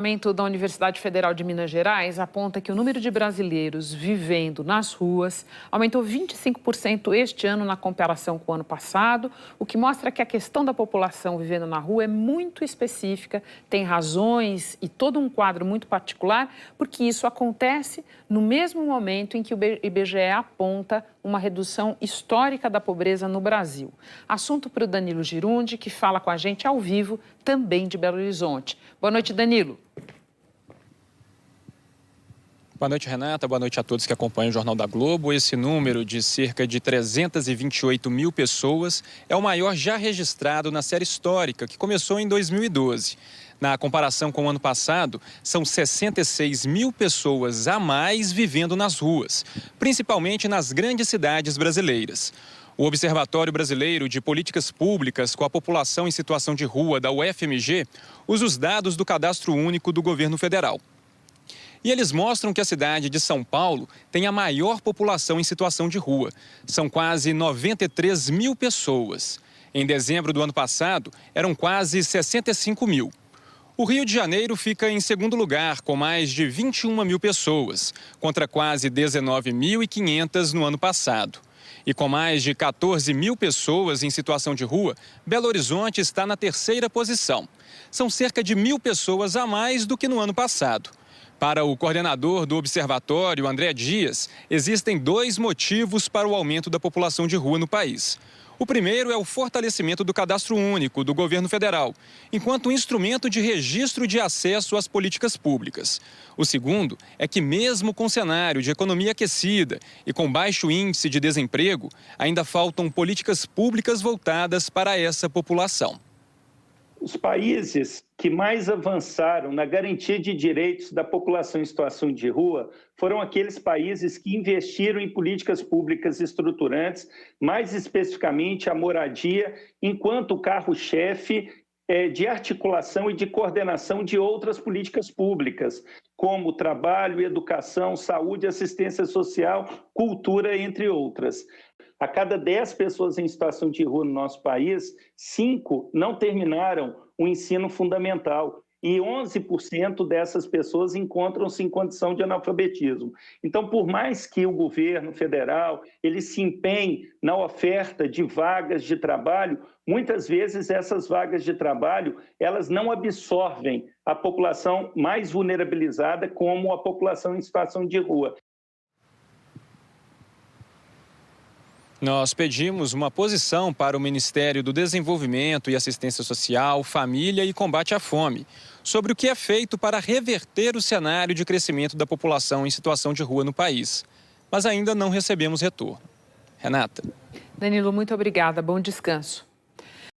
O levantamento da Universidade Federal de Minas Gerais aponta que o número de brasileiros vivendo nas ruas aumentou 25% este ano na comparação com o ano passado, o que mostra que a questão da população vivendo na rua é muito específica, tem razões e todo um quadro muito particular, porque isso acontece no mesmo momento em que o IBGE aponta uma redução histórica da pobreza no Brasil. Assunto para o Danilo Girundi, que fala com a gente ao vivo, também de Belo Horizonte. Boa noite, Danilo. Boa noite, Renata. Boa noite a todos que acompanham o Jornal da Globo. Esse número de cerca de 328 mil pessoas é o maior já registrado na série histórica, que começou em 2012. Na comparação com o ano passado, são 66 mil pessoas a mais vivendo nas ruas, principalmente nas grandes cidades brasileiras. O Observatório Brasileiro de Políticas Públicas com a População em Situação de Rua, da UFMG, usa os dados do Cadastro Único do Governo Federal. E eles mostram que a cidade de São Paulo tem a maior população em situação de rua. São quase 93 mil pessoas. Em dezembro do ano passado, eram quase 65 mil. O Rio de Janeiro fica em segundo lugar, com mais de 21 mil pessoas, contra quase 19.500 no ano passado. E com mais de 14 mil pessoas em situação de rua, Belo Horizonte está na terceira posição. São cerca de 1.000 pessoas a mais do que no ano passado. Para o coordenador do observatório, André Dias, existem dois motivos para o aumento da população de rua no país. O primeiro é o fortalecimento do Cadastro Único do governo federal, enquanto instrumento de registro de acesso às políticas públicas. O segundo é que, mesmo com cenário de economia aquecida e com baixo índice de desemprego, ainda faltam políticas públicas voltadas para essa população. Os países que mais avançaram na garantia de direitos da população em situação de rua foram aqueles países que investiram em políticas públicas estruturantes, mais especificamente a moradia, enquanto o carro-chefe de articulação e de coordenação de outras políticas públicas, como trabalho, educação, saúde, assistência social, cultura, entre outras. A cada 10 pessoas em situação de rua no nosso país, 5 não terminaram o ensino fundamental e 11% dessas pessoas encontram-se em condição de analfabetismo. Então, por mais que o governo federal ele se empenhe na oferta de vagas de trabalho, muitas vezes essas vagas de trabalho elas não absorvem a população mais vulnerabilizada como a população em situação de rua. Nós pedimos uma posição para o Ministério do Desenvolvimento e Assistência Social, Família e Combate à Fome, sobre o que é feito para reverter o cenário de crescimento da população em situação de rua no país. Mas ainda não recebemos retorno. Renata. Danilo, muito obrigada. Bom descanso.